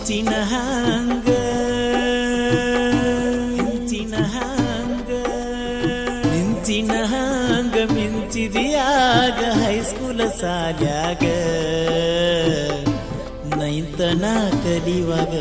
ಮಿಂಚಿನ ಹಾಂಗ ಮಿಂಚಿನ ಹಾಂಗ ಮಿಂಚಿನ ಹಾಂಗ ಮಿಂಚಿದಿಯಾಗ ಹೈಸ್ಕೂಲ ಸಾಲ್ಯಾಗ ನೈತನ ಕಲಿವಾಗ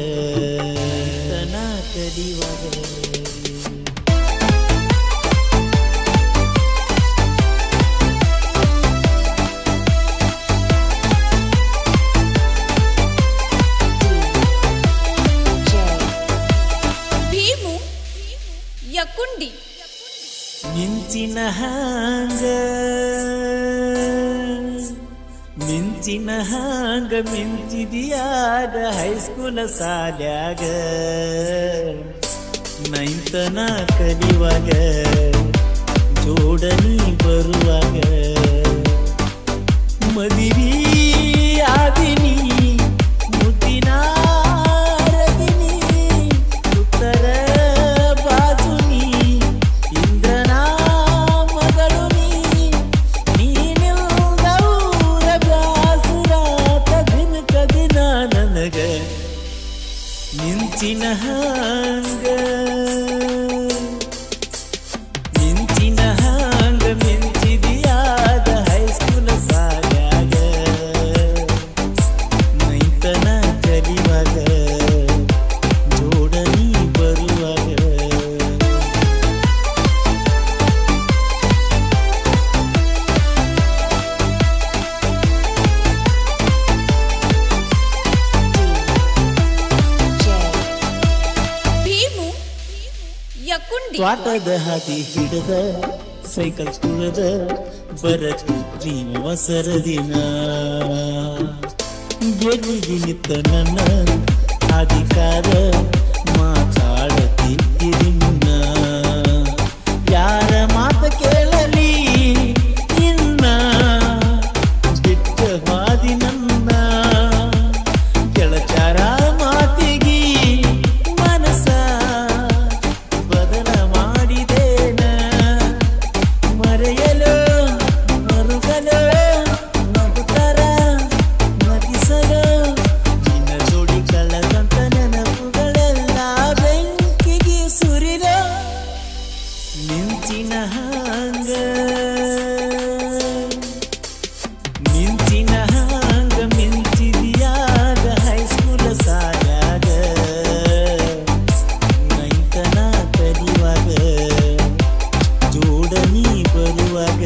ಯಕುಂಡಿ ಮಿಂಚಿನ ಹಾಂಗ ಮಿಂಚಿನ ಹಾಂಗ ಮಿಂಚಿದಿಯಾಗ ಹೈಸ್ಕೂಲ ಸಾಲ್ಯಾಗ ನೈತನ ಕಲಿವಾಗ ಜೋಡಣಿ ಬರುವಾಗ ಮದಿವಿ ಆದಿನಿ ಮುದ್ದಿನ ರದಿನಿ ಉತ್ತರ ಬಾಜುನಿ ಇಂದ್ರನ ಮಗಳು ನೀನಿಲ್ದ ಊರ ಬ್ಯಾಸುರಾತ ದಿನಕ ದಿನ ನನಗ ಮಿಂಚಿನ ಹಾಂಗ ಮಿಂಚಿನ ಹಾಂಗ ಮಿಂಚಿದಿಯಾದ ಹೈಸ್ಕೂಲ ಸಾಲ್ಯಾಗ ನೈತನ ಕಲಿವಾಗ ಜೋಡಣಿ ಬರುವಾಗ ತ್ವಾಟದ ಹಾದಿ ಹಿಡದ ಸೈಕಲ್ ತುಳದ ಬರತಿ ಅವಸರ ದಿನ ಗೆಲ್ಲಿಗೆ ನಿತ್ತ ನನ್ನ ಅಧಿಕಾರ ಮಾತಾಡತಿದ್ದಿರಿ ಮುನ್ನ ಯಾರ ಮಾತ ಕೇಳಲಿ ಇನ್ನ ಬಿಟ್ಟ ಹಾದಿ ನನ್ನ ಗೆಳಚಾರ ಮಾತಿಗಿ ಮನಸ ಮರೆಯಲು ಮರುಗಲು ನಗುತ್ತರ ನಗಿಸಲು ನಿನ್ನ ಜೋಡಿ ಕಳ್ಳದಂತ ನೆನಪುಗಳೆಲ್ಲ ಬೆಂಕಿಗೆ ಸುರಿಲು ಮಿಂಚಿನ ಹಾಂಗ ಮಿಂಚಿನ ಹಾಂಗ ಮಿಂಚಿದಿಯಾಗ ಹೈಸ್ಕೂಲ ಸಾಲ್ಯಾಗ ನೈತನ ಕಲಿವಾಗ ಜೋಡಣಿ ಬರುವಾಗ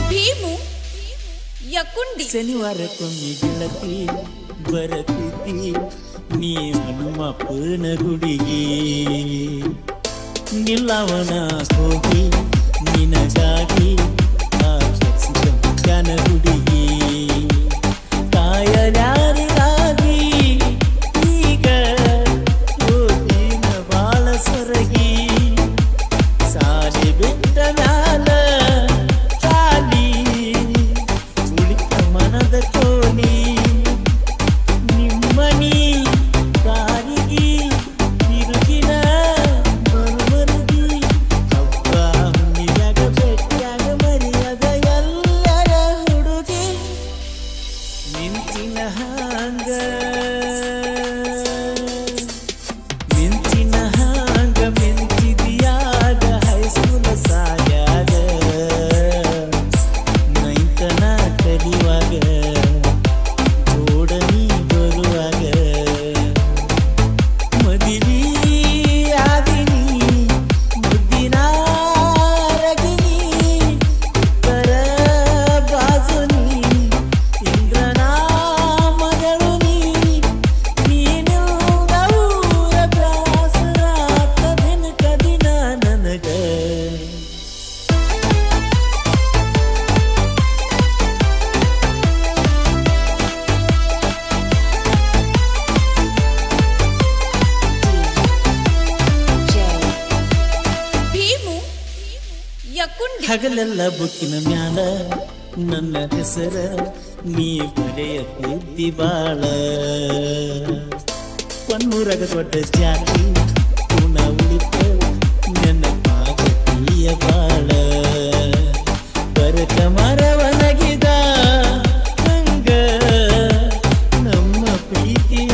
ಭೀಮು ಯಕುಂಡಿ ಶನಿವಾರಕ್ಕೊಮ್ಮೆ ಗೆಳತಿ ಬರತಿದ್ದಿ ನೀ ಹನುಮಪ್ಪನ ಗುಡಿಗೆ ನಿಲ್ಲವನ ಹೋಗಿ ನಿನಗಾಗಿ ಜನ ಹುಡುಗಿ ಕಾಯಲಾರಿಗಾಗಿ ಈಗ ಓದಿನ ಬಾಳ ಸೊರಗಿ ಸಾಲಿ ಬಿಟ್ಟ ಮ್ಯಾಲ ಖಾಲಿ ಉಳಿತ ಮನದ ಕೋಲಿ ನಿಮ್ಮನಿ ಕಾರಿಗೆ ತಿರುಗಿನ ಮರುಮರುಗಿ ಹಬ್ಬ ಹುಣ್ಣಿಮ್ಯಾಗ ಬೆಟ್ಟಾಗ ಮರಿಯದ ಎಲ್ಲರ ಹುಡುಗಿ ಮಿಂಚಿನ ಹಾಂಗ ಮಿಂಚಿನ ಹಾಂಗ ಮಿಂಚಿದಿಯಾಗ ಹೈಸ್ಕೂಲ ಸಾಲ್ಯಾಗ ನೈತನ ಕಲಿವಾಗ ಜೋಡಣಿ ಬರುವಾಗ ಮದಿವಿ ಆದಿನಿ ಮುದ್ದಿನ ರಗಿನಿ ಉತ್ತರ ಬಾಜುನಿ ಇಂದ್ರನ ಮಗಳು ನೀನಿಲ್ದ ಊರ ಬ್ಯಾಸರಾತ ದಿನಕ ದಿನ ನನಗ ಭೀಮು ಯಕುಂಡಿ ಹಗಲೆಲ್ಲ ಬುಕ್ಕಿನ ಮ್ಯಾಲ ನನ್ನ ಹೆಸರ ನೀ ಬರೆಯತ್ತಿದ್ದಿ ಬಾಳ ಊರಾಗ ದೊಡ್ಡ ಜಾತಿ ಪುಣ ಉಳಿತ ನನ್ನ ಪಾಗತಿಯ ಬಾಳ ಬರಕ ಮರವನಗಿದ ಹಂಗ ನಮ್ಮ ಪ್ರೀತಿಯ